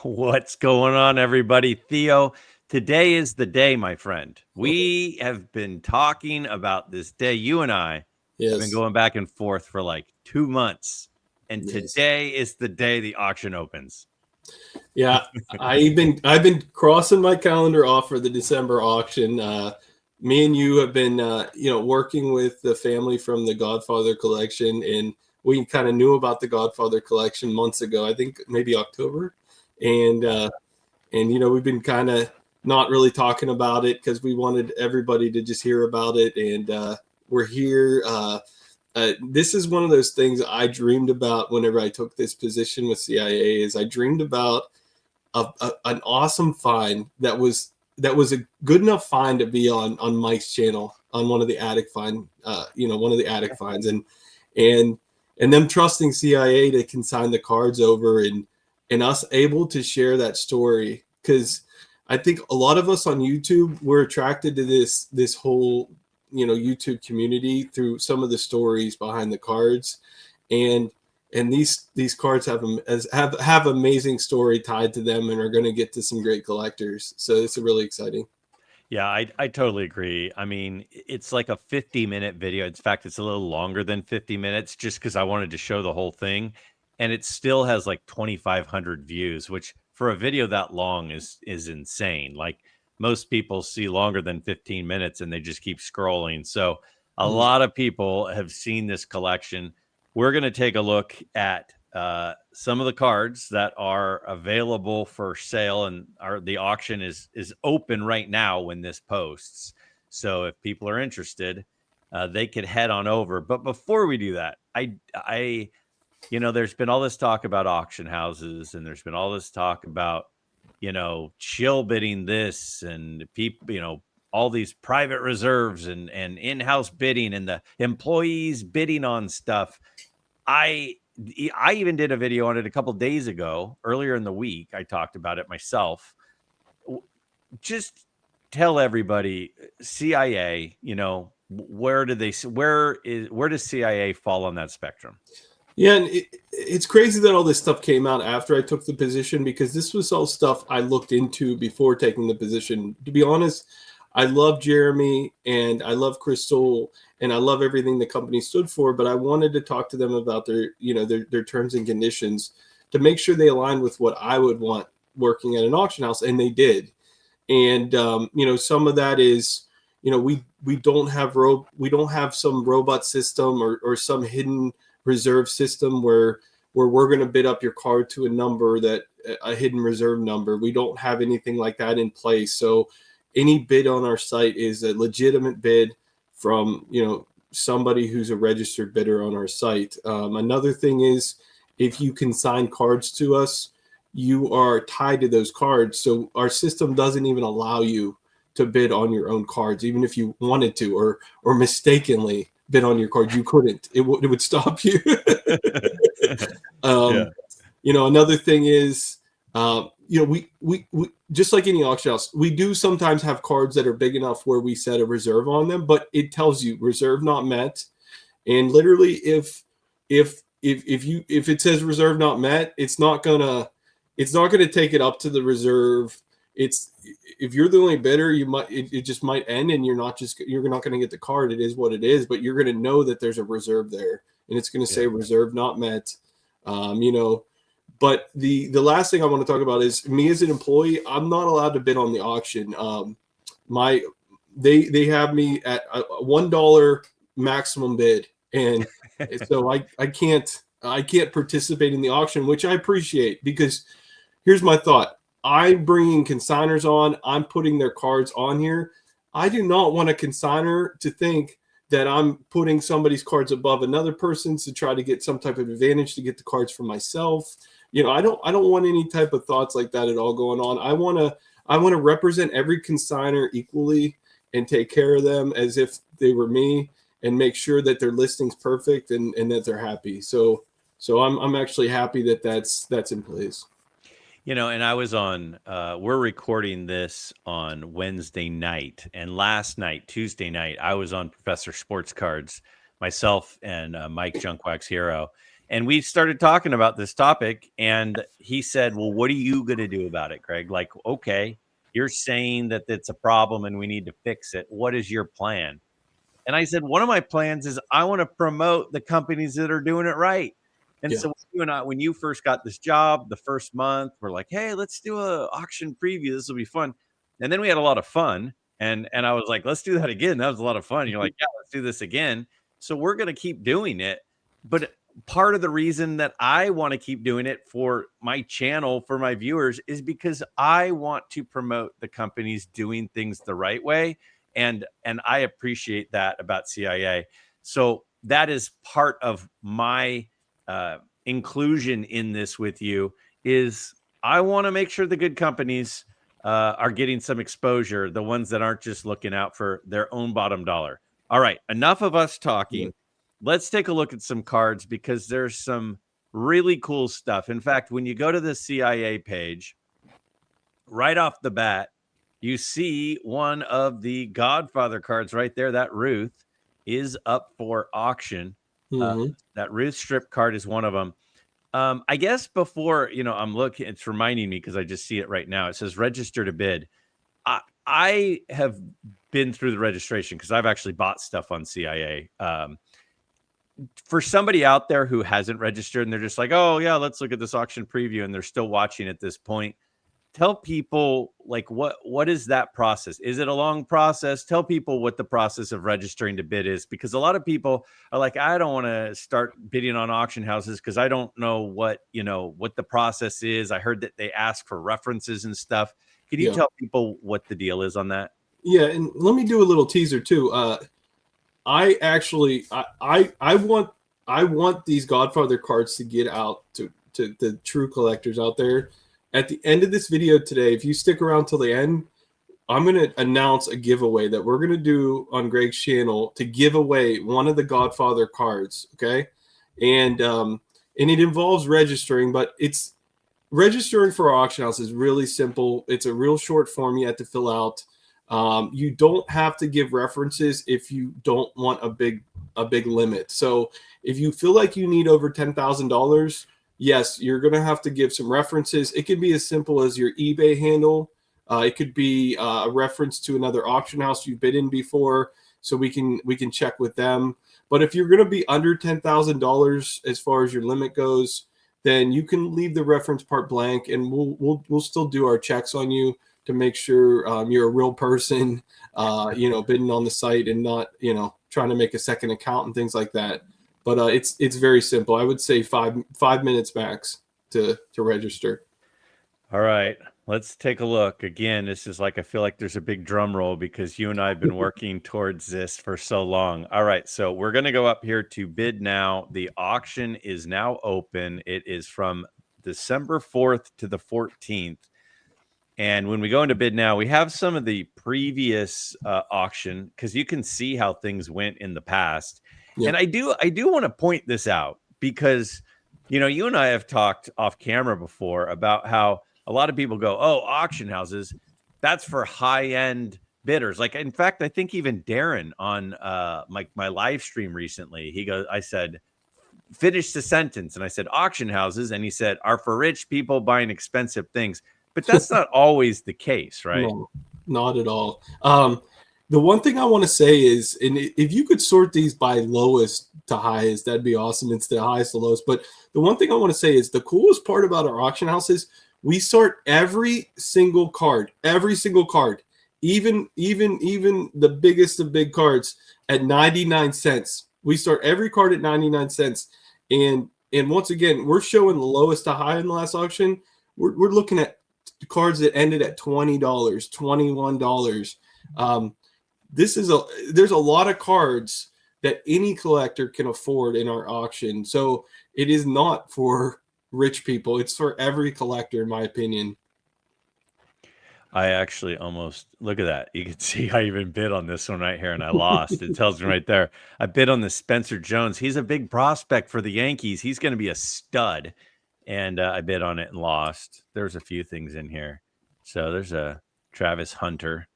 What's going on, everybody? Theo, today is the day, my friend. We have been talking about this day. You and I have been Yes, going back and forth for like 2 months, and yes, today is the day the auction opens. yeah. I've been crossing my calendar off for the December auction. Me and you have been working with the family from the Godfather collection, and we kind of knew about the Godfather collection months ago. I think maybe October, and Yeah. uh, and we've been kind of not really talking about it because we wanted everybody to just hear about it, and we're here. This is one of those things I dreamed about whenever I took this position with CIA. Is I dreamed about an awesome find that was a good enough find to be on Mike's channel on one of the attic one of the attic finds, and and them trusting CIA to consign the cards over, and us able to share that story, because I think a lot of us on YouTube, we're attracted to this whole YouTube community through some of the stories behind the cards, and these cards have amazing story tied to them and are going to get to some great collectors. So it's really exciting. Yeah, I totally agree. I mean, it's like a 50-minute video. In fact, it's a little longer than 50 minutes just because I wanted to show the whole thing. And it still has like 2,500 views, which for a video that long is insane. Like most people see longer than 15 minutes and they just keep scrolling. So a Mhm. lot of people have seen this collection. We're going to take a look at some of the cards that are available for sale, and the auction is open right now when this posts. So if people are interested, they could head on over. But before we do that, there's been all this talk about auction houses, and there's been all this talk about chill bidding this, and people, all these private reserves and in-house bidding, and the employees bidding on stuff. I I even did a video on it a couple days ago. Earlier in the week, I talked about it myself. W- Just tell everybody, CIA, where does CIA fall on that spectrum? Yeah, and it's crazy that all this stuff came out after I took the position, because this was all stuff I looked into before taking the position. To be honest, I love Jeremy and I love Crystal and I love everything the company stood for, but I wanted to talk to them about their terms and conditions to make sure they aligned with what I would want working at an auction house, and they did. And some of that is, we don't have we don't have some robot system or some hidden reserve system where we're going to bid up your card to a number, that a hidden reserve number. We don't have anything like that in place. So any bid on our site is a legitimate bid from somebody who's a registered bidder on our site. Another thing is, if you consign cards to us, you are tied to those cards. So our system doesn't even allow you to bid on your own cards, even if you wanted to, or mistakenly bid on your card. You couldn't. It would stop you. Yeah. um, Another thing is, we just like any auction house, we do sometimes have cards that are big enough where we set a reserve on them, but it tells you reserve not met. And literally, if it says reserve not met, it's not gonna take it up to the reserve. It's If you're the only bidder, it just might end, and you're not gonna get the card. It is what it is, but you're gonna know that there's a reserve there, and it's gonna say Yeah. reserve not met. Um, you know, but the last thing I want to talk about is, me as an employee, I'm not allowed to bid on the auction. My they have me at a $1 maximum bid, and so I can't participate in the auction, which I appreciate, because here's my thought. I'm bringing consigners on. I'm putting their cards on here. I do not want a consigner to think that I'm putting somebody's cards above another person's to try to get some type of advantage to get the cards for myself. I don't want any type of thoughts like that at all going on. I want to represent every consigner equally and take care of them as if they were me, and make sure that their listing's perfect, and that they're happy. So I'm actually happy that that's in place. And I was on, we're recording this on Wednesday night. And last night, Tuesday night, I was on Professor Sports Cards, myself and Mike Junkwax Hero. And we started talking about this topic, and he said, well, what are you going to do about it, Greg? Like, okay, you're saying that it's a problem and we need to fix it. What is your plan? And I said, one of my plans is I want to promote the companies that are doing it right. And Yeah. so you and I, when you first got this job, the first month, we're like, hey, let's do a auction preview. This will be fun. And then we had a lot of fun. And I was like, let's do that again. That was a lot of fun. You're like, yeah, let's do this again. So we're going to keep doing it. But part of the reason that I want to keep doing it for my channel, for my viewers, is because I want to promote the companies doing things the right way. And I appreciate that about CIA. So that is part of my inclusion in this with you. Is I want to make sure the good companies are getting some exposure, the ones that aren't just looking out for their own bottom dollar. All right, enough of us talking. Yeah. Let's take a look at some cards, because there's some really cool stuff. In fact, when you go to the CIA page, right off the bat, you see one of the Godfather cards right there. That Ruth is up for auction. Hmm. That Ruth strip card is one of them. I guess before, I'm looking, it's reminding me because I just see it right now. It says register to bid. I have been through the registration because I've actually bought stuff on CIA. For somebody out there who hasn't registered and they're just like, oh, yeah, let's look at this auction preview, and they're still watching at this point, tell people, like, what is that process? Is it a long process? Tell people what the process of registering to bid is, because a lot of people are like, I don't want to start bidding on auction houses because I don't know what the process is. I heard that they ask for references and stuff. Can you Yeah. tell people what the deal is on that? Yeah, and let me do a little teaser too. I actually I want these Godfather cards to get out to the true collectors out there. At the end of this video today, if you stick around till the end, I'm going to announce a giveaway that we're going to do on Greg's channel to give away one of the Godfather cards, okay? And it involves registering, but it's registering for our auction house is really simple. It's a real short form you have to fill out. You don't have to give references if you don't want a big limit. So if you feel like you need over $10,000, yes, you're going to have to give some references. It could be as simple as your eBay handle. It could be a reference to another auction house you've bid in before, so we can check with them. But if you're going to be under $10,000 as far as your limit goes, then you can leave the reference part blank, and we'll still do our checks on you to make sure you're a real person, bidding on the site and not, trying to make a second account and things like that. But it's very simple. I would say five minutes max to register. All right, let's take a look. Again, this is like, I feel like there's a big drum roll because you and I have been working towards this for so long. All right, so we're going to go up here to bid now. The auction is now open. It is from December 4th to the 14th. And when we go into bid now, we have some of the previous auction, because you can see how things went in the past. Yeah. And I do want to point this out because, you and I have talked off camera before about how a lot of people go, oh, auction houses, that's for high end bidders. Like, in fact, I think even Darren on my live stream recently, he goes, I said, finish the sentence. And I said, auction houses. And he said, are for rich people buying expensive things. But that's not always the case, right? No, not at all. The one thing I want to say is, and if you could sort these by lowest to highest, that'd be awesome. Instead of highest to lowest. But the one thing I want to say is the coolest part about our auction house is we sort every single card, even the biggest of big cards at 99 cents. We start every card at 99 cents. And once again, we're showing the lowest to high in the last auction. We're looking at cards that ended at $20, $21. There's a lot of cards that any collector can afford in our auction. So it is not for rich people. It's for every collector, in my opinion. I actually almost, look at that. You can see I even bid on this one right here and I lost. It tells me right there. I bid on the Spencer Jones. He's a big prospect for the Yankees. He's going to be a stud. And I bid on it and lost. There's a few things in here. So there's a Travis Hunter.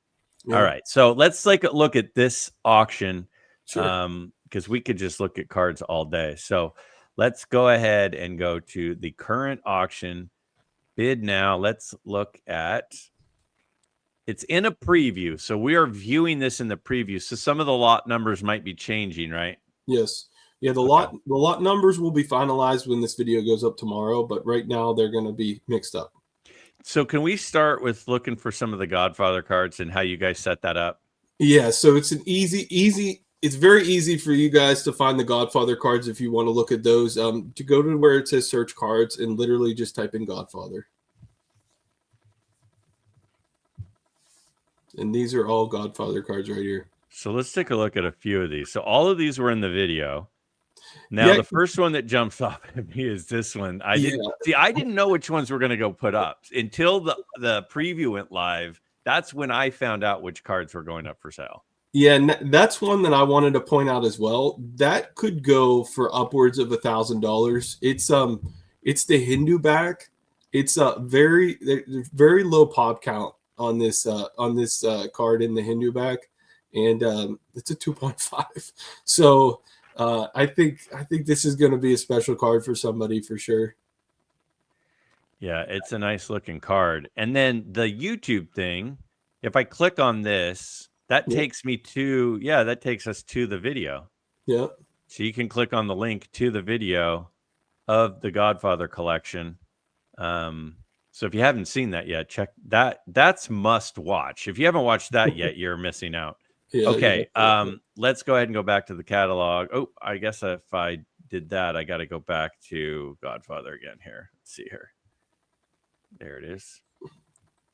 Yeah. All right. So let's take a look at this auction. Sure. Because we could just look at cards all day. So let's go ahead and go to the current auction bid now. Let's look at, it's in a preview. So we are viewing this in the preview. So some of the lot numbers might be changing, right? Yes. Yeah, the Okay. lot numbers will be finalized when this video goes up tomorrow, but right now they're going to be mixed up. So can we start with looking for some of the Godfather cards and how you guys set that up? Yeah, so it's an easy. It's very easy for you guys to find the Godfather cards if you want to look at those. To go to where it says search cards and literally just type in Godfather. And these are all Godfather cards right here. So let's take a look at a few of these. So all of these were in the video. Now, Yeah, the first one that jumps off at me is this one. I yeah, didn't know which ones were going to go put up until the preview went live. That's when I found out which cards were going up for sale. yeah. And that's one that I wanted to point out as well. That could go for upwards of $1,000. It's the Hindu back. It's a very low pop count on this card in the Hindu back, and it's a 2.5. So I think this is going to be a special card for somebody for sure. Yeah, it's a nice looking card. And then the YouTube thing, if I click on this, that takes me to, that takes us to the video. Yeah. So you can click on the link to the video of the Godfather collection. So if you haven't seen that yet, check that. That's must watch. If you haven't watched that yet, you're missing out. Yeah. Okay. Let's go ahead and go back to the catalog. Oh, I guess if I did that, I got to go back to Godfather again here. Let's see here. There it is.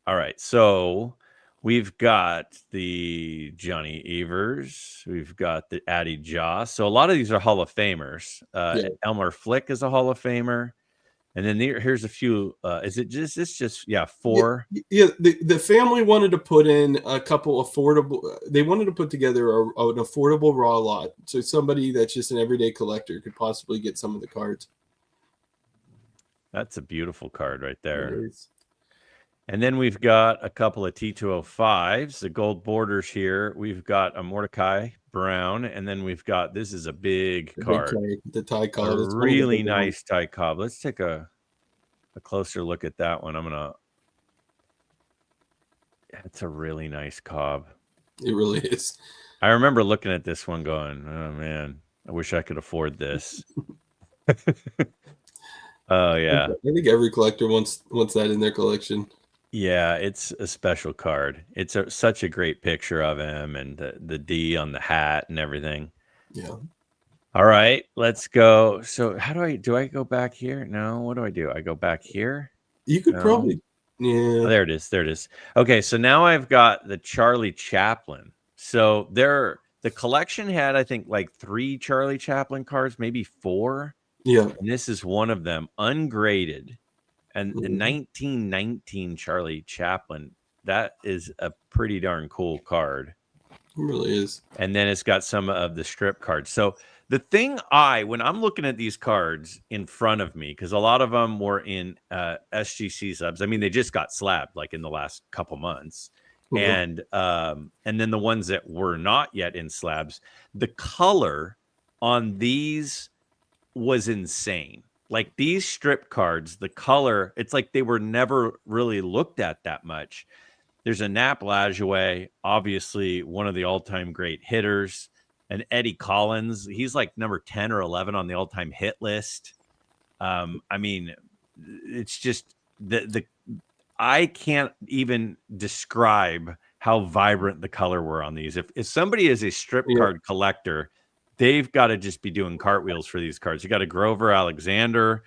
All right. So we've got the Johnny Evers. We've got the Addie Joss. So a lot of these are Hall of Famers. Elmer Flick is a Hall of Famer. And then here's a few. Is it just four? Yeah. The family wanted to put in a couple affordable. They wanted to put together an affordable raw lot, so somebody that's just an everyday collector could possibly get some of the cards. That's a beautiful card right there. And then we've got a couple of T205s, the gold borders here. We've got a Mordecai Brown, and then we've got, this is a big card. The Ty Cobb. A really nice Ty Cobb. Let's take a closer look at that one. It's a really nice Cobb. It really is. I remember looking at this one going, oh man, I wish I could afford this. Oh yeah. I think every collector wants that in their collection. Yeah, it's a special card. It's such a great picture of him and the D on the hat and everything. Yeah. All right, let's go. So how do I go back here? No, what do? I go back here? You could probably, Oh, there it is. There it is. Okay, so now I've got the Charlie Chaplin. So the collection had, I think, like 3 Charlie Chaplin cards, maybe 4. Yeah. And this is one of them, ungraded. And the 1919 Charlie Chaplin, that is a pretty darn cool card. It really is. And then it's got some of the strip cards. So the thing when I'm looking at these cards in front of me, because a lot of them were in SGC subs. I mean, they just got slabbed like in the last couple months. And then the ones that were not yet in slabs, the color on these was insane. Like these strip cards, the color, it's like they were never really looked at that much. There's a Nap Lajoie, obviously one of the all-time great hitters, and Eddie Collins. He's like number 10 or 11 on the all-time hit list. I mean, it's just I can't even describe how vibrant the color were on these. If somebody is a strip card collector, they've got to just be doing cartwheels for these cards. You got a Grover Alexander.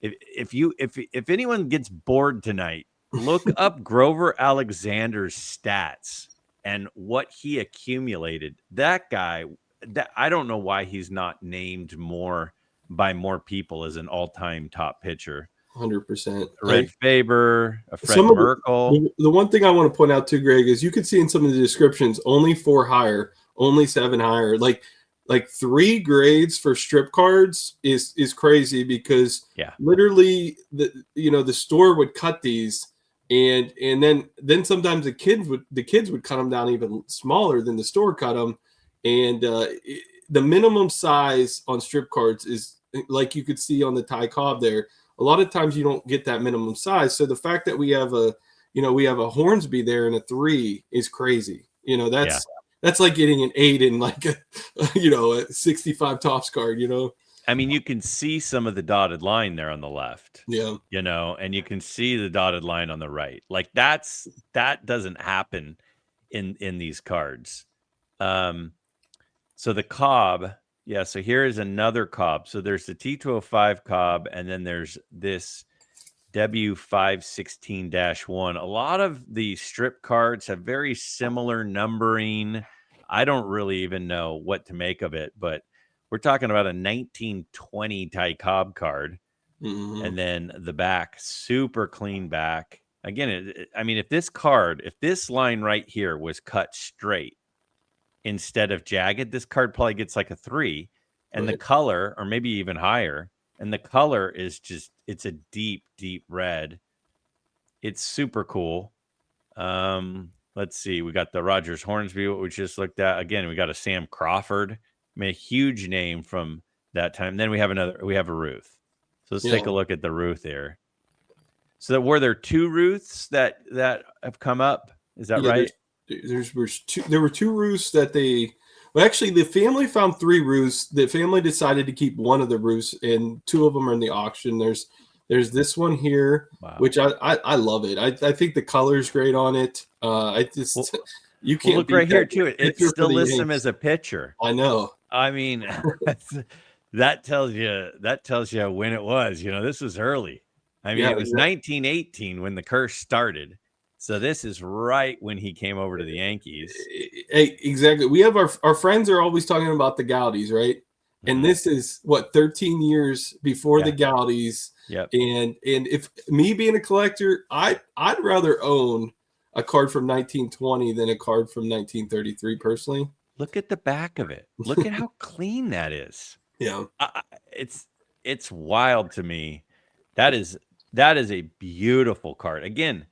If anyone gets bored tonight, look up Grover Alexander's stats and what he accumulated. That guy, I don't know why he's not named by more people as an all-time top pitcher. 100%. Red Faber, Fred Merkel. The one thing I want to point out too, Greg, is you could see in some of the descriptions only 4 higher, only 7 higher. Like 3 grades for strip cards is crazy because literally the store would cut these and then sometimes the kids would cut them down even smaller than the store cut them, and the minimum size on strip cards is like you could see on the Ty Cobb there, a lot of times you don't get that minimum size. So the fact that we have a Hornsby there and a 3 is crazy. Yeah. That's like getting an 8 in like a 65 Topps card. I mean, you can see some of the dotted line there on the left. Yeah. And you can see the dotted line on the right. Like that doesn't happen in these cards. So the Cobb, yeah. So here is another Cobb. So there's the T205 Cobb, and then there's this W516-1. A lot of the strip cards have very similar numbering. I don't really even know what to make of it, but we're talking about a 1920 Ty Cobb card. Mm-hmm. And then the back, super clean back. Again, I mean, if this line right here was cut straight instead of jagged, this card probably gets like a 3. And Right. the color, or maybe even higher, and the color is just, it's a deep, deep red. It's super cool. Let's see. We got the Rogers Hornsby, what we just looked at. Again, we got a Sam Crawford. I mean, a huge name from that time. Then we have a Ruth. So let's take a look at the Ruth here. So were there 2 Ruths that have come up? Is that right? There were 2 Ruths that actually the family found 3 Ruths. The family decided to keep one of the Ruths, and 2 of them are in the auction. There's this one here, wow, which I love it. I think the color's great on it. You can't look right here too. It still lists him as a pitcher. I know. I mean, that tells you when it was. This was early. I mean, it was 1918 when the curse started. So this is right when he came over to the Yankees. Exactly. We have our friends are always talking about the Gowdies, right? Mm-hmm. And this is 13 years before the Gowdies. Yep. And if me being a collector, I'd rather own a card from 1920 than a card from 1933 personally. Look at the back of it. Look at how clean that is. Yeah. It's wild to me. That is a beautiful card. Again,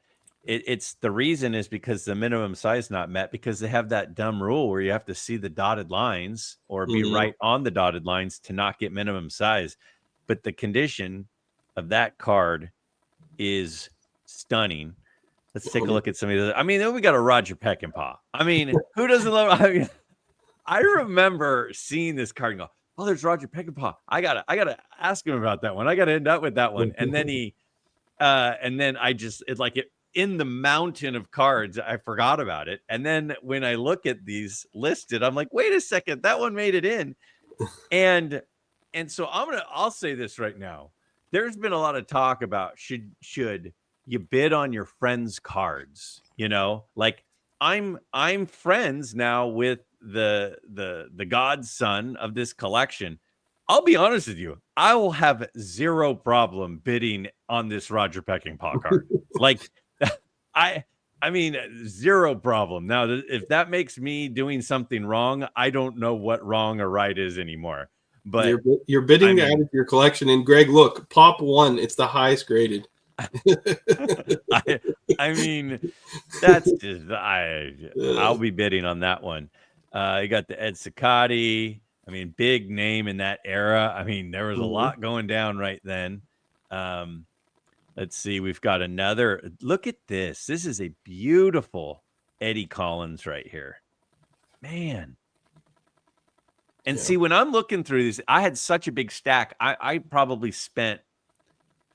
it's the reason is because the minimum size not met, because they have that dumb rule where you have to see the dotted lines or be right on the dotted lines to not get minimum size. But the condition of that card is stunning. Let's take a look at some of the. I mean, then we got a Roger Peckinpah. I mean, who doesn't love? I mean, I remember seeing this card and go, "Oh, there's Roger Peckinpah. I gotta ask him about that one. I gotta end up with that one." And then in the mountain of cards, I forgot about it. And then when I look at these listed, I'm like, wait a second, that one made it in. And so I'll say this right now. There's been a lot of talk about should you bid on your friends' cards, like I'm friends now with the godson of this collection. I'll be honest with you. I will have zero problem bidding on this Roger Peckinpah card. Like I mean, zero problem. Now, if that makes me doing something wrong, I don't know what wrong or right is anymore. But you're bidding to add to your collection. And Greg, look, Pop 1, it's the highest graded. I mean, that's just I'll be bidding on that one. You got the Ed Cicotti. I mean, big name in that era. I mean, there was a lot going down right then. Let's see. We've got another. Look at this. This is a beautiful Eddie Collins right here, man. And see, when I'm looking through these, I had such a big stack. I probably spent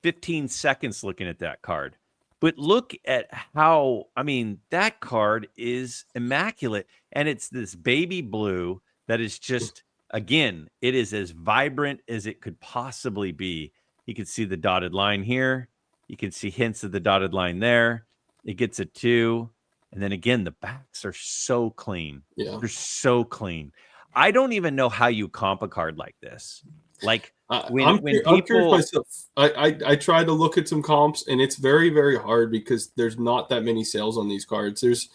15 seconds looking at that card. But look at how, I mean, that card is immaculate. And it's this baby blue that is just, again, it is as vibrant as it could possibly be. You can see the dotted line here. You can see hints of the dotted line there. It gets a 2. And then again, the backs are so clean. Yeah. They're so clean. I don't even know how you comp a card like this. Like when people, I'm curious myself. I tried to look at some comps, and it's very, very hard because there's not that many sales on these cards. There's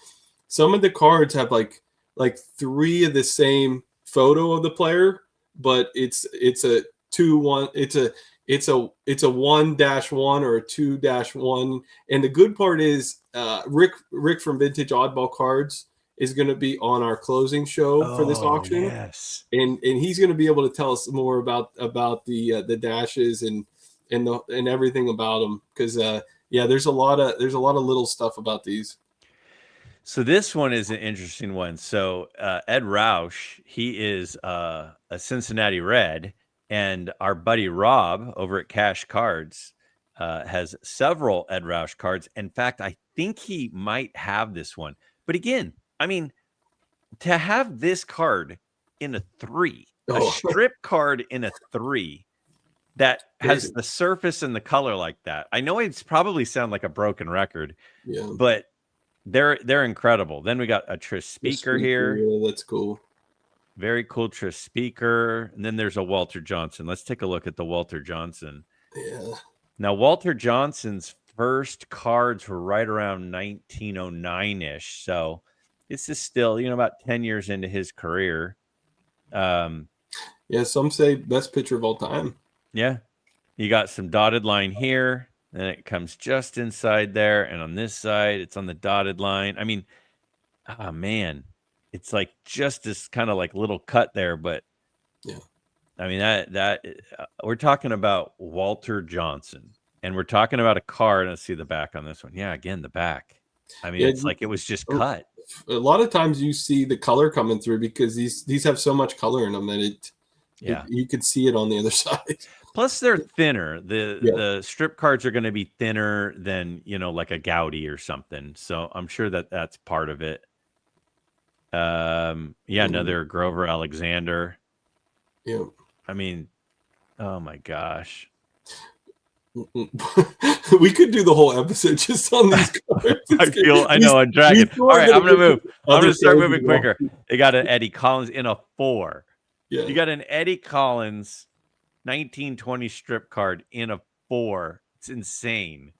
some of the cards have like 3 of the same photo of the player, but it's a 2-1. It's a 1-1 or a 2-1. And the good part is Rick from Vintage Oddball Cards is going to be on our closing show for this Oh, auction, yes. and he's going to be able to tell us more about the dashes and everything about them, because yeah, there's a lot of little stuff about these. So this one is an interesting one. So Ed Roush, he is a Cincinnati Red, and our buddy Rob over at Cash Cards has several Ed Roush cards. In fact, I think he might have this one. But again, I mean, to have this card in a 3, a Oh, strip card in a 3 that has crazy. the surface and the color like that. I know it's probably sound like a broken record, Yeah, but they're incredible. Then we got a Trish speaker here. yeah, that's cool. Very cool Trish speaker. And then there's a Walter Johnson. Let's take a look at the Walter Johnson. Yeah, Now, Walter Johnson's first cards were right around 1909-ish. So this is still, about 10 years into his career. yeah. Some say best pitcher of all time. Yeah. You got some dotted line here. Then it comes just inside there. And on this side, it's on the dotted line. I mean, oh, man. It's like just this kind of like little cut there. But, Yeah, I mean, that we're talking about Walter Johnson. And we're talking about a card. Let's see the back on this one. Yeah, again, the back. I mean, yeah. it's like it was just cut. A lot of times you see the color coming through because these have so much color in them that you could see it on the other side. Plus, they're thinner. Yeah. The strip cards are going to be thinner than, like a Gaudi or something. So I'm sure that that's part of it. Another Grover Alexander. Yeah. I mean, oh my gosh. We could do the whole episode just on these cards. I know I'm dragging. All right, I'm going to move. I'm going to start moving quicker. They got an Eddie Collins in a 4. Yeah. You got an Eddie Collins 1920 strip card in a 4. It's insane.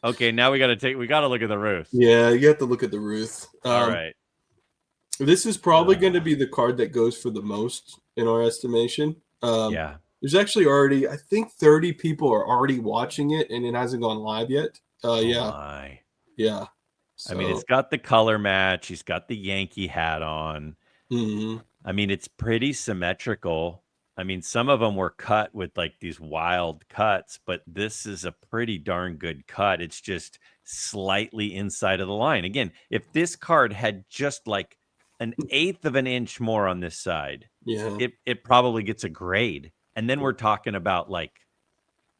Okay, now we got to look at the Ruth. Yeah, you have to look at the Ruth. All right. This is probably going to be the card that goes for the most in our estimation. Yeah. There's actually already, I think 30 people are already watching it, and it hasn't gone live yet. Yeah. My. Yeah. So, I mean, it's got the color match. He's got the Yankee hat on. Mm-hmm. I mean, it's pretty symmetrical. I mean, some of them were cut with like these wild cuts, but this is a pretty darn good cut. It's just slightly inside of the line. Again, if this card had just like an 1/8 of an inch more on this side, yeah, it probably gets a grade. And then we're talking about like,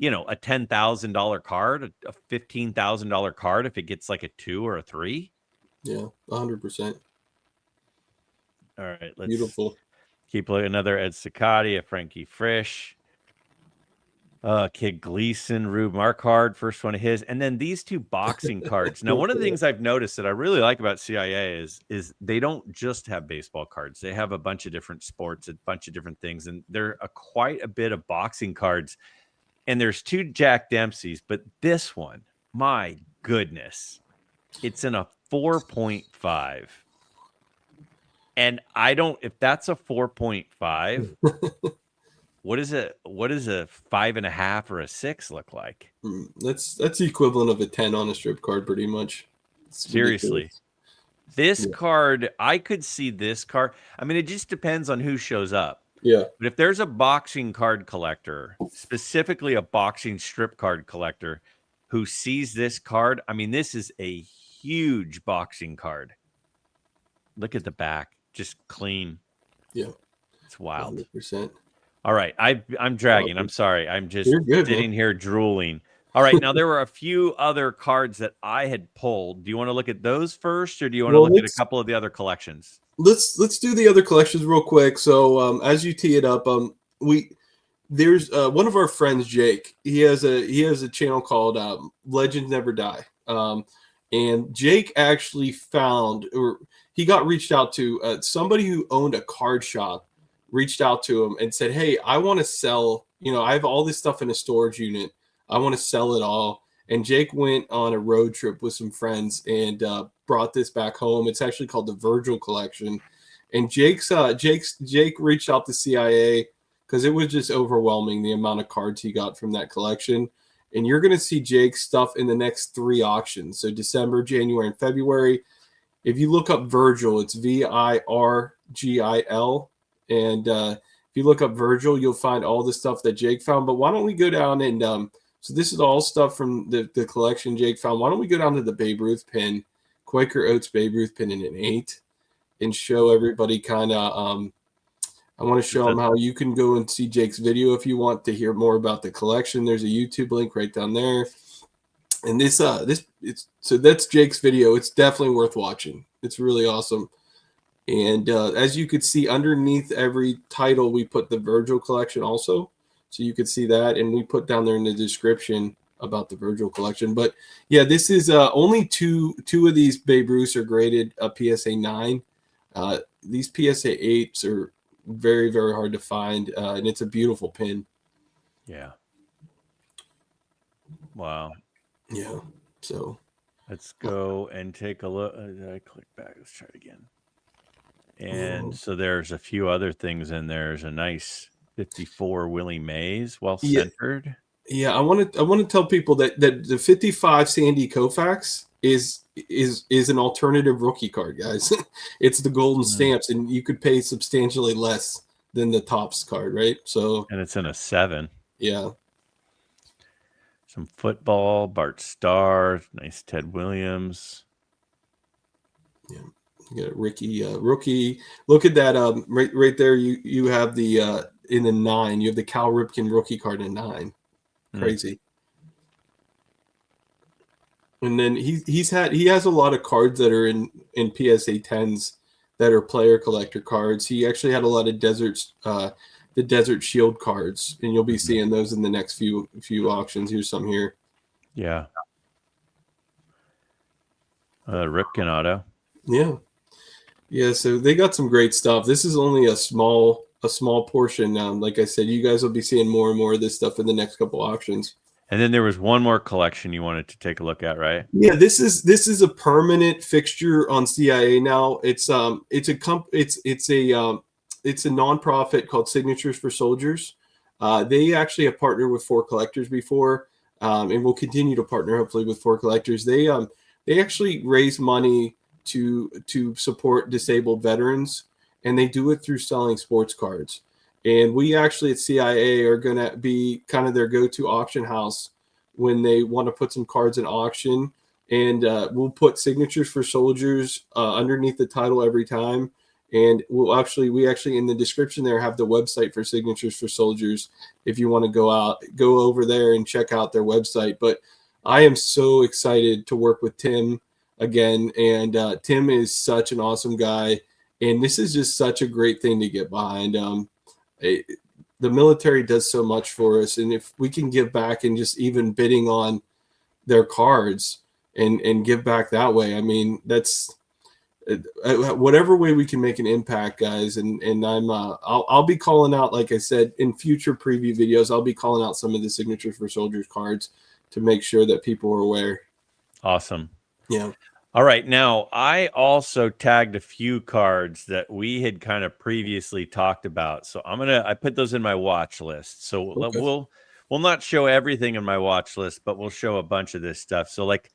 a $10,000 card, a $15,000 card if it gets like a 2 or a 3. Yeah, 100%. All right, let's Beautiful. keep looking. Another Ed Cicotti, a Frankie Frisch, Kid Gleason, Rube Marquard, first one of his, and then these 2 boxing cards. Now, one of the things I've noticed that I really like about CIA is they don't just have baseball cards. They have a bunch of different sports, a bunch of different things, and there are quite a bit of boxing cards. And there's 2 Jack Dempseys, but this one, my goodness, it's in a 4.5. And if that's a 4.5, what is a 5.5 or a 6 look like? That's the equivalent of a 10 on a strip card, pretty much. Seriously. This card, I could see this card. I mean, it just depends on who shows up. Yeah. But if there's a boxing card collector, specifically a boxing strip card collector, who sees this card, I mean, this is a huge boxing card. Look at the back. Just clean. Yeah. It's wild. 100%. All right. I'm dragging. I'm sorry. I'm just good, sitting man. here drooling. All right. Now, there were a few other cards that I had pulled. Do you want to look at those first, or do you want to look at a couple of the other collections? Let's do the other collections real quick. So as you tee it up, there's one of our friends, Jake. He has a channel called Legends Never Die. And Jake actually found, or he got reached out to, somebody who owned a card shop reached out to him and said, "Hey, I want to sell, I have all this stuff in a storage unit. I want to sell it all." And Jake went on a road trip with some friends and brought this back home. It's actually called the Virgil collection. And Jake reached out to CIA because it was just overwhelming the amount of cards he got from that collection. And you're going to see Jake's stuff in the next 3 auctions. So December, January, and February. if you look up Virgil, it's Virgil, and if you look up Virgil, you'll find all the stuff that Jake found. But why don't we go down and so this is all stuff from the collection Jake found. Why don't we go down to the Babe Ruth pin, Quaker Oats Babe Ruth pin in an 8, and show everybody kind of. I want to show them how you can go and see Jake's video if you want to hear more about the collection. There's a YouTube link right down there. And so that's Jake's video. It's definitely worth watching. It's really awesome. And as you could see underneath every title, we put the Virgil collection also. So you could see that. And we put down there in the description about the Virgil collection. But yeah, this is only two of these Babe Ruths are graded a PSA 9. These PSA 8s are very, very hard to find. And it's a beautiful pin. Yeah. Wow. Yeah. So let's go and take a look. I click back. Let's try it again. And so there's a few other things in there. There's a nice 54 Willie Mays, well centered. Yeah, I want to tell people that the 55 Sandy Koufax is an alternative rookie card, guys. It's the golden stamps, and you could pay substantially less than the Topps card, right? So and it's in a 7. Yeah. Some football, Bart Starr, nice Ted Williams. Yeah. You got rookie. Look at that. Right there. You have the in the 9. You have the Cal Ripken rookie card in 9. Crazy. And then he has a lot of cards that are in PSA 10s that are player collector cards. He actually had a lot of the Desert Shield cards, and you'll be seeing those in the next few auctions. Here's some here. Yeah. Ripken auto. Yeah. Yeah, so they got some great stuff. This is only a small portion. Like I said, you guys will be seeing more and more of this stuff in the next couple auctions. And then there was one more collection you wanted to take a look at, right? Yeah, this is a permanent fixture on CIA now. It's a nonprofit called Signatures for Soldiers. They actually have partnered with 4 Collectors before, and will continue to partner hopefully with 4 Collectors. They actually raise money to support disabled veterans, and they do it through selling sports cards. And we actually at CIA are going to be kind of their go-to auction house when they want to put some cards in auction. And we'll put Signatures for Soldiers underneath the title every time. And we actually in the description there have the website for Signatures for Soldiers if you want to go over there and check out their website. But I am so excited to work with Tim again. And Tim is such an awesome guy. And this is just such a great thing to get behind. The military does so much for us. And if we can give back and just even bidding on their cards and give back that way, I mean, that's whatever way we can make an impact, guys. And I'll be calling out, like I said, in future preview videos, I'll be calling out some of the Signatures for Soldiers cards to make sure that people are aware. Awesome. Yeah. All right. Now, I also tagged a few cards that we had kind of previously talked about. So I put those in my watch list. So okay. We'll not show everything in my watch list, but we'll show a bunch of this stuff. So like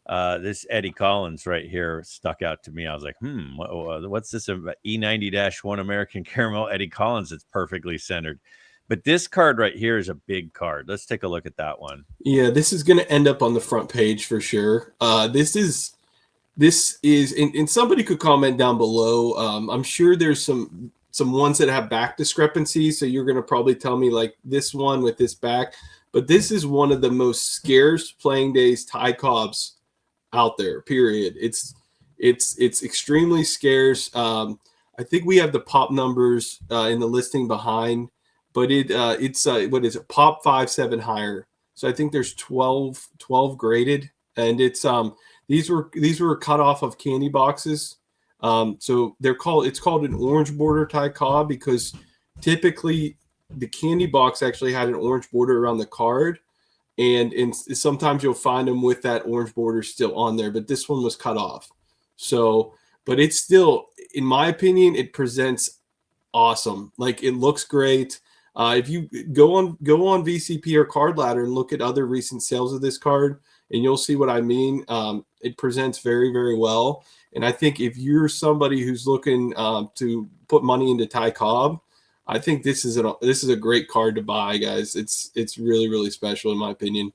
this Eddie Collins right here stuck out to me. I was like, what's this E90-1 American Caramel Eddie Collins that's perfectly centered? But this card right here is a big card. Let's take a look at that one. Yeah, this is going to end up on the front page for sure. This is, and somebody could comment down below. I'm sure there's some ones that have back discrepancies. So you're going to probably tell me like this one with this back, but this is one of the most scarce playing days Ty Cobbs out there, period. It's extremely scarce. I think we have the pop numbers in the listing behind, but it's what is it? Pop 5-7 higher. So I think there's 12 graded, and it's these were cut off of candy boxes. So it's called an orange border Ty Cobb because typically the candy box actually had an orange border around the card, and sometimes you'll find them with that orange border still on there, but this one was cut off. So, but it's still, in my opinion, it presents awesome. Like it looks great. If you go on VCP or Card Ladder and look at other recent sales of this card, and you'll see what I mean. it presents very, very well. And I think if you're somebody who's looking to put money into Ty Cobb, I think this is a great card to buy, guys. It's really, really special in my opinion.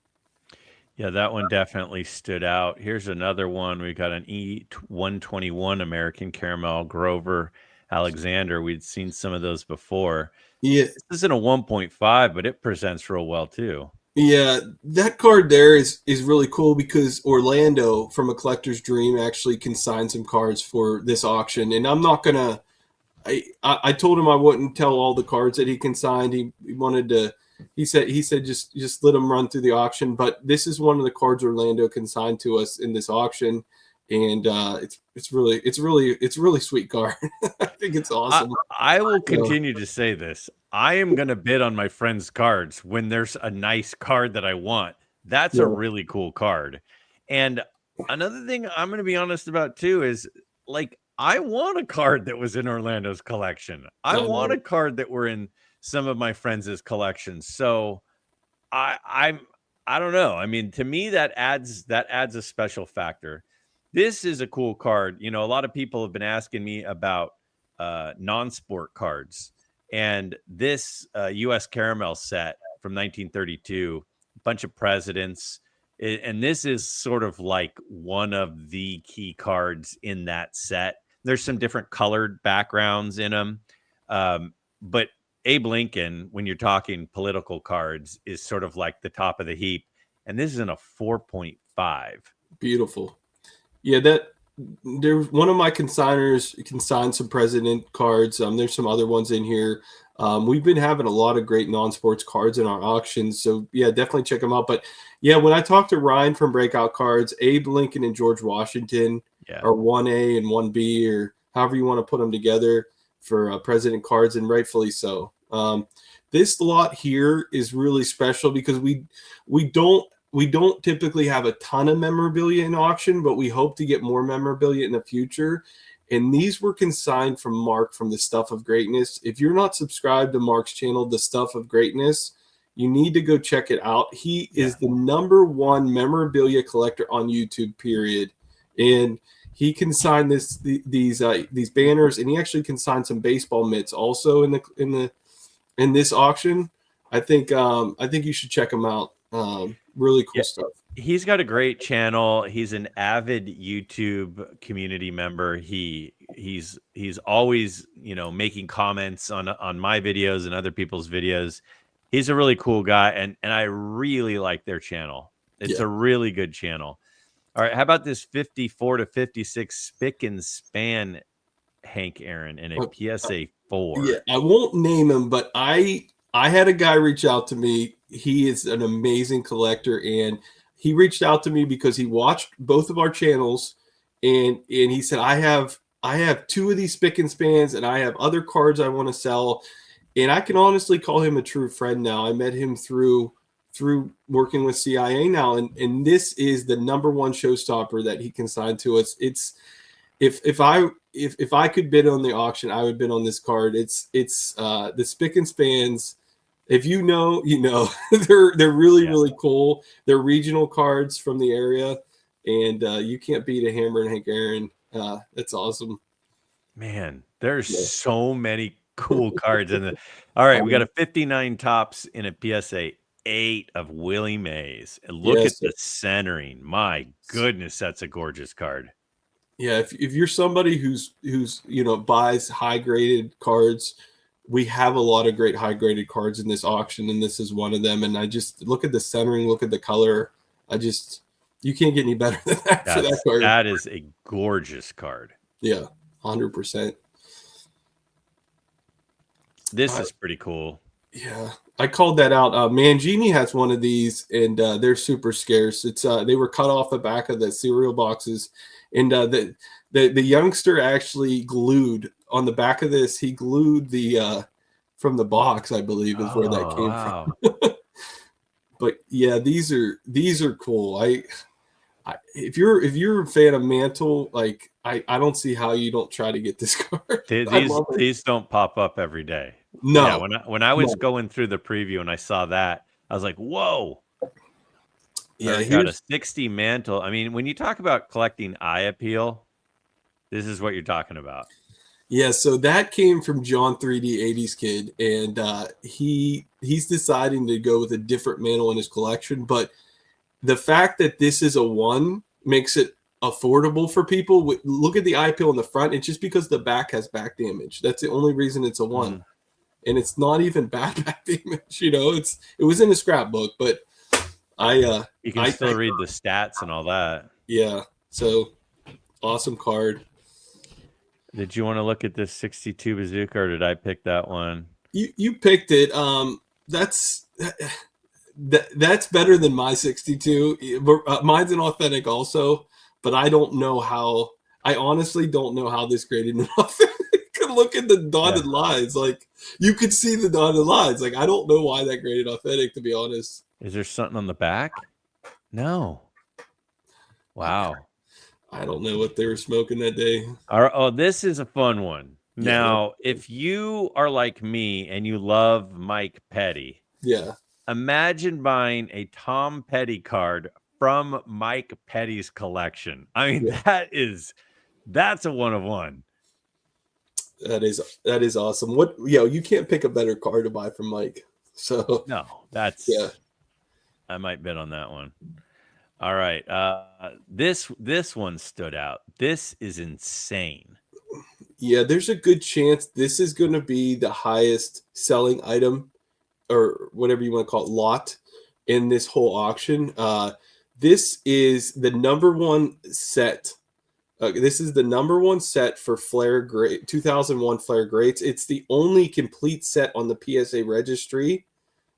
Yeah, that one definitely stood out. Here's another one. We got an E121 American Caramel Grover Alexander. We'd seen some of those before. Yeah, This isn't a 1.5, but it presents real well too. yeah, that card there is really cool because Orlando from A Collector's Dream actually consigned some cards for this auction, and I'm not gonna. I told him I wouldn't tell all the cards that he consigned. He wanted to. He said just let him run through the auction. But this is one of the cards Orlando consigned to us in this auction, and it's really sweet card. I think it's awesome. I will So, continue to say this. I am going to bid on my friend's cards when there's a nice card that I want. That's a yeah, really cool card. And another thing I'm going to be honest about too is like I want a card that was in Orlando's collection. I I want know. a card that were in some of my friends' collections. So I'm I don't know. I mean, to me that adds a special factor. This is a cool card. You know, a lot of people have been asking me about non-sport cards, and this U.S. Caramel set from 1932, a bunch of presidents, and this is sort of like one of the key cards in that set. There's some different colored backgrounds in them, but Abe Lincoln, when you're talking political cards, is sort of like the top of the heap. And this is in a 4.5. Beautiful. Yeah, that there's one of my consigners consigned some president cards. There's some other ones in here. We've been having a lot of great non-sports cards in our auctions, so yeah, definitely check them out. But yeah, when I talked to Ryan from Breakout Cards, Abe Lincoln and George Washington Yeah. are 1A and 1B, or however you want to put them together for president cards, and rightfully so. This lot here is really special because we don't typically have a ton of memorabilia in auction, but we hope to get more memorabilia in the future. And these were consigned from Mark from the Stuff of Greatness. If you're not subscribed to Mark's channel, The Stuff of Greatness, you need to go check it out. He is the #1 memorabilia collector on YouTube, period. And he consigned these banners, and he actually consigned some baseball mitts also in this auction. I think you should check him out. Really cool stuff. He's got a great channel. He's an avid YouTube community member. He's always, making comments on my videos and other people's videos. He's a really cool guy, and I really like their channel. It's a really good channel. All right, how about this 54 to 56 spick and span Hank Aaron in a PSA 4? Yeah, I won't name him, but I had a guy reach out to me. He is an amazing collector, and he reached out to me because he watched both of our channels, and he said, I have 2 of these spick and spans, and I have other cards I want to sell. And I can honestly call him a true friend now. I met him through working with CIA now, and this is the #1 showstopper that he consigned to us. It's if I could bid on the auction, I would bid on this card. It's the spick and spans. If you know, you know. they're really cool. They're regional cards from the area, and you can't beat a Hammer and Hank Aaron. That's awesome. Man, there's so many cool cards in the. All right, we got a 59 tops in a PSA 8 of Willie Mays. And look at the centering. My goodness, that's a gorgeous card. Yeah, if you're somebody who's buys high graded cards, we have a lot of great high graded cards in this auction, and this is one of them. And I just look at the centering, look at the color. You can't get any better than that for that card. That is a gorgeous card. Yeah, 100%. This is pretty cool. Yeah, I called that out. Mangini has one of these, and they're super scarce. It's they were cut off the back of the cereal boxes, and the youngster actually glued on the back of this. He glued the from the box, I believe, is where that came from. But yeah, these are cool. If you're a fan of Mantle, like I don't see how you don't try to get this card. These don't pop up every day. No. Yeah, when I was going through the preview and I saw that, I was like, whoa. Yeah, got a here's 60 mantle. I mean, when you talk about collecting eye appeal, this is what you're talking about. yeah. So that came from John 3D 80s Kid, and he's deciding to go with a different mantle in his collection. But the fact that this is a one makes it affordable for people. Look at the eye appeal in the front. It's just because the back has back damage. That's the only reason it's a one. Mhm. And it's not even bad back damage. It was in the scrapbook, but You can still read the stats and all that. yeah. So awesome card. Did you want to look at this 62 bazooka, or did I pick that one? You picked it. That's that's better than my 62. Mine's an authentic also, but I don't know how. I honestly don't know how this graded an authentic. Look at the dotted lines. Like you could see the dotted lines. Like I don't know why that graded authentic. To be honest. Is there something on the back? No. Wow. I don't know what they were smoking that day. Oh, this is a fun one. Yeah. Now, if you are like me and you love Mike Petty, Yeah. imagine buying a Tom Petty card from Mike Petty's collection. I mean, that's a one of one. That is awesome. You can't pick a better card to buy from Mike. So No, I might bet on that one. All right. This one stood out. This is insane. Yeah, there's a good chance this is going to be the highest selling item or whatever you want to call it, lot in this whole auction. This is the number one set. This is the number one set for Flair Great 2001 Flair Greats. It's the only complete set on the PSA registry,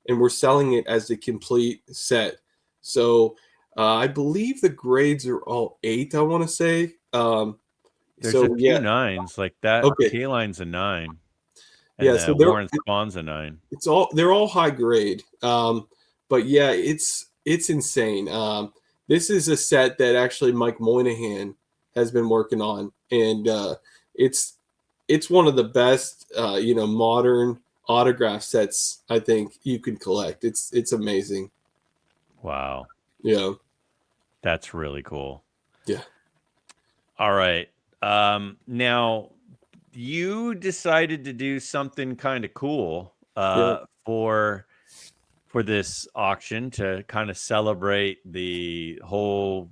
and we're selling it as the complete set. So I believe the grades are all 8. I want to say. There's a few 9s like that. Okay. K-Line's a 9. And so Warren Spawn's a 9. They're all high grade. But yeah, it's insane. This is a set that actually Mike Moynihan has been working on, and it's one of the best modern autograph sets I think you can collect. It's amazing. Wow. Yeah. That's really cool. Yeah. All right. Now you decided to do something kind of cool for this auction to kind of celebrate the whole,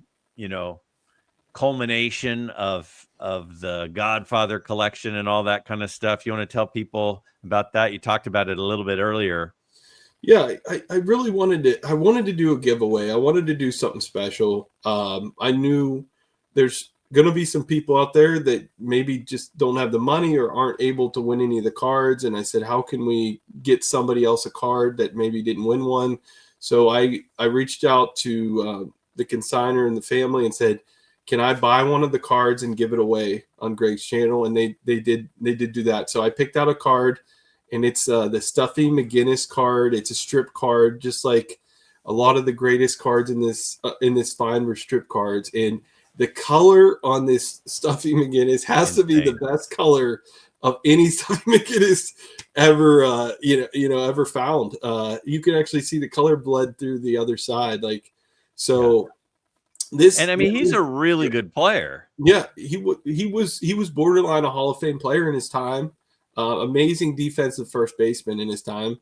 culmination of the Godfather collection and all that kind of stuff. You want to tell people about that? You talked about it a little bit earlier. Yeah, I really wanted to do a giveaway. I wanted to do something special. I knew there's going to be some people out there that maybe just don't have the money or aren't able to win any of the cards. And I said, how can we get somebody else a card that maybe didn't win one? So I reached out to the consignor and the family and said, can I buy one of the cards and give it away on Greg's channel? And they did do that. So I picked out a card, and it's the Stuffy McGinnis card. It's a strip card, just like a lot of the greatest cards in this find were strip cards. And the color on this Stuffy McGinnis has to be the best color of any Stuffy McGinnis ever ever found. You can actually see the color bled through the other side, like so. Yeah. And I mean, he's a really good player. Yeah, he was borderline a Hall of Fame player in his time. Amazing defensive first baseman in his time.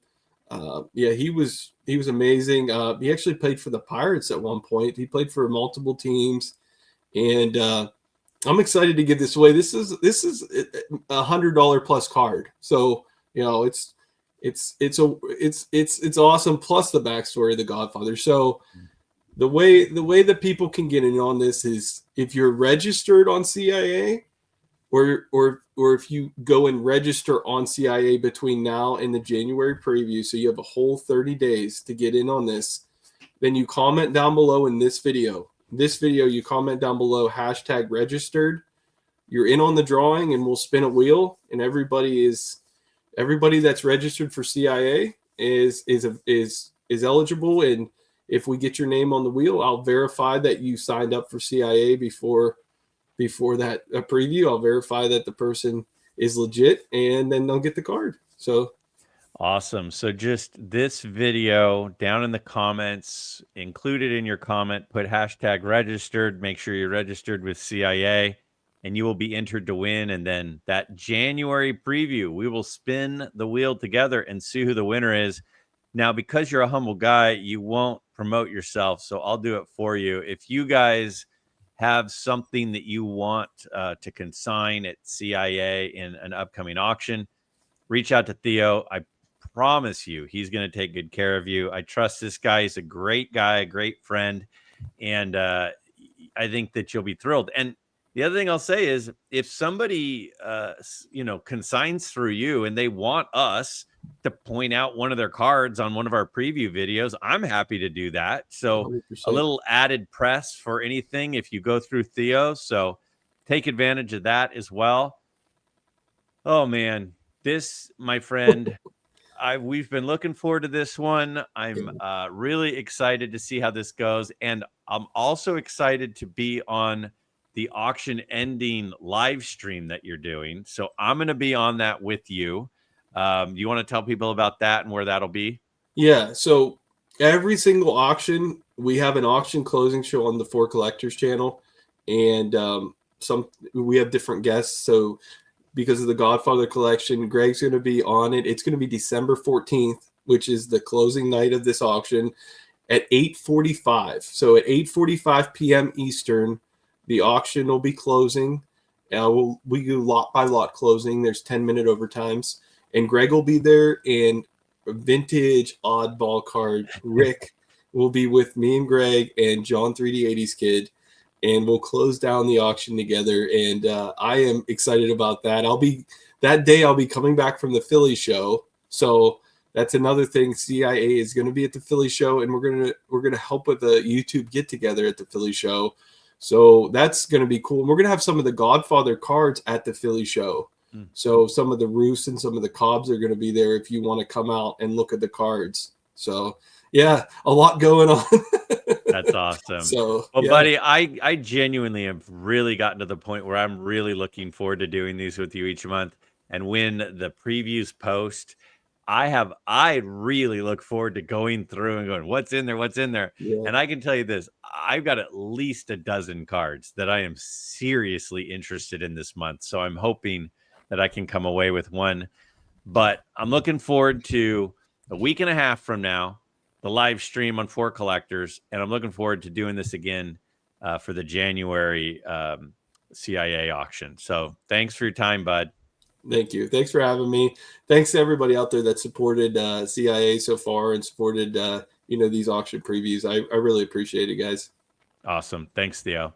He was amazing. He actually played for the Pirates at one point. He played for multiple teams, and I'm excited to give this away. This is $100 plus card. So it's awesome. Plus the backstory of the Godfather. So. The way that people can get in on this is if you're registered on CIA, or if you go and register on CIA between now and the January preview, so you have a whole 30 days to get in on this, then you comment down below in this video. You comment down below #registered. You're in on the drawing, and we'll spin a wheel, and everybody that's registered for CIA is eligible. And if we get your name on the wheel, I'll verify that you signed up for CIA before that preview. I'll verify that the person is legit, and then they'll get the card. So, Awesome. So just this video down in the comments, included in your comment, put hashtag registered. Make sure you're registered with CIA and you will be entered to win. And then that January preview, we will spin the wheel together and see who the winner is. Now, because you're a humble guy, you won't promote yourself. So I'll do it for you. If you guys have something that you want to consign at CIA in an upcoming auction, reach out to Theo. I promise you, he's going to take good care of you. I trust this guy. He's a great guy, a great friend. And I think that you'll be thrilled. And the other thing I'll say is if somebody, consigns through you and they want us to point out one of their cards on one of our preview videos, I'm happy to do that. So a 100%. little added press for anything if you go through Theo. So take advantage of that as well. Oh, man. This, my friend, we've been looking forward to this one. I'm really excited to see how this goes, and I'm also excited to be on the auction ending live stream that you're doing. So I'm going to be on that with you. You want to tell people about that and where that'll be? Yeah. So every single auction, we have an auction closing show on the For Collectors channel, and we have different guests. So because of the Godfather collection, Greg's going to be on it. It's going to be December 14th, which is the closing night of this auction at 8:45. So at 8:45 p.m. Eastern, the auction will be closing. We do lot by lot closing. There's 10-minute overtimes, and Greg will be there. And a vintage oddball card, Rick, will be with me and Greg and John 3D80s Kid, and we'll close down the auction together. And I am excited about that. I'll be coming back from the Philly show, so that's another thing. CIA is going to be at the Philly show, and we're gonna help with the YouTube get together at the Philly show. So that's going to be cool. And we're going to have some of the Godfather cards at the Philly show. So some of the Ruths and some of the Cobbs are going to be there if you want to come out and look at the cards. So yeah, a lot going on. That's awesome. So, well, yeah. buddy, I genuinely have really gotten to the point where I'm really looking forward to doing these with you each month. And when the previews post, I really look forward to going through and going, what's in there? What's in there? Yeah. And I can tell you this, I've got at least a dozen cards that I am seriously interested in this month. So I'm hoping that I can come away with one. But I'm looking forward to a week and a half from now, the live stream on For Collectors, and I'm looking forward to doing this again for the January CIA auction. So thanks for your time, bud. Thank you. Thanks for having me. Thanks to everybody out there that supported CIA so far and supported these auction previews. I really appreciate it, guys. Awesome. Thanks, Theo.